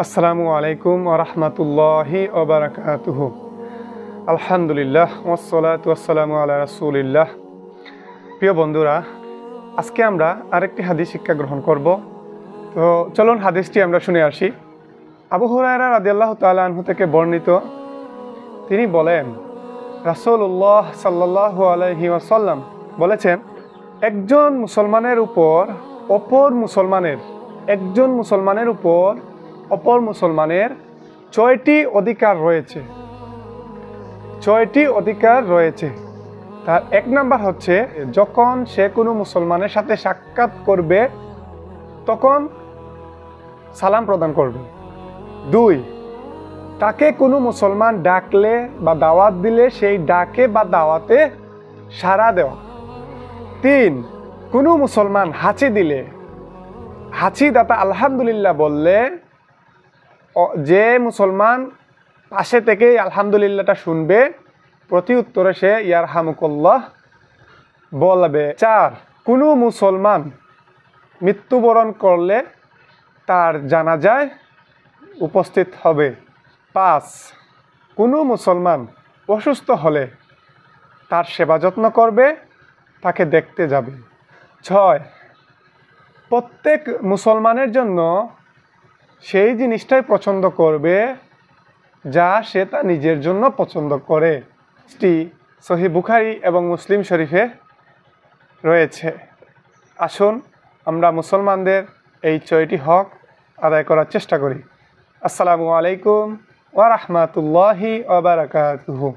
আসসালামু আলাইকুম ওয়া রাহমাতুল্লাহি ওয়া বারাকাতুহু। আলহামদুলিল্লাহ ওয়াসসালাতু ওয়াসসালামু আলা রাসূলিল্লাহ। প্রিয় বন্ধুরা, আজকে আমরা আরেকটি হাদিস শিক্ষা গ্রহণ করব। তো চলুন হাদিসটি আমরা শুনে আসি। আবু হুরায়রা রাদিয়াল্লাহু তাআলা আনহু থেকে বর্ণিত, তিনি বলেন, রাসূলুল্লাহ সাল্লাল্লাহু আলাইহি ওয়াসাল্লাম বলেছেন, একজন মুসলমানের উপর অপর মুসলমানের 6টি অধিকার রয়েছে। 6টি অধিকার রয়েছে। তার এক নাম্বার হচ্ছে, যখন সে কোনো মুসলমানের সাথে সাক্ষাৎ করবে তখন সালাম প্রদান করবে। 2, তাকে কোনো মুসলমান ডাকলে বা দাওয়াত দিলে সেই ডাকে বা দাওয়াতে সাড়া দেওয়া। 3, কোনো মুসলমান হাঁচি দিলে হাঁচি দাতা আলহামদুলিল্লাহ বললে যে মুসলমান পাশে থেকে আলহামদুলিল্লাহটা শুনবে, প্রতি উত্তরে সে ইয়ারহামুকুল্লাহ বলবে। 4, কোনো মুসলমান মৃত্যুবরণ করলে তার জানাজায় উপস্থিত হবে। 5, কোনো মুসলমান অসুস্থ হলে তার সেবা যত্ন করবে, তাকে দেখতে যাবে। 6, প্রত্যেক মুসলমানের জন্য সেই জিনিসটাই পছন্দ করবে যা সে তা নিজের জন্য পছন্দ করে। সহিহ বুখারী এবং মুসলিম শরীফে রয়েছে। আসুন আমরা মুসলমানদের এই 6টি হক আদায় করার চেষ্টা করি। আসসালামু আলাইকুম ওয়া রাহমাতুল্লাহি ওয়া বারাকাতুহু।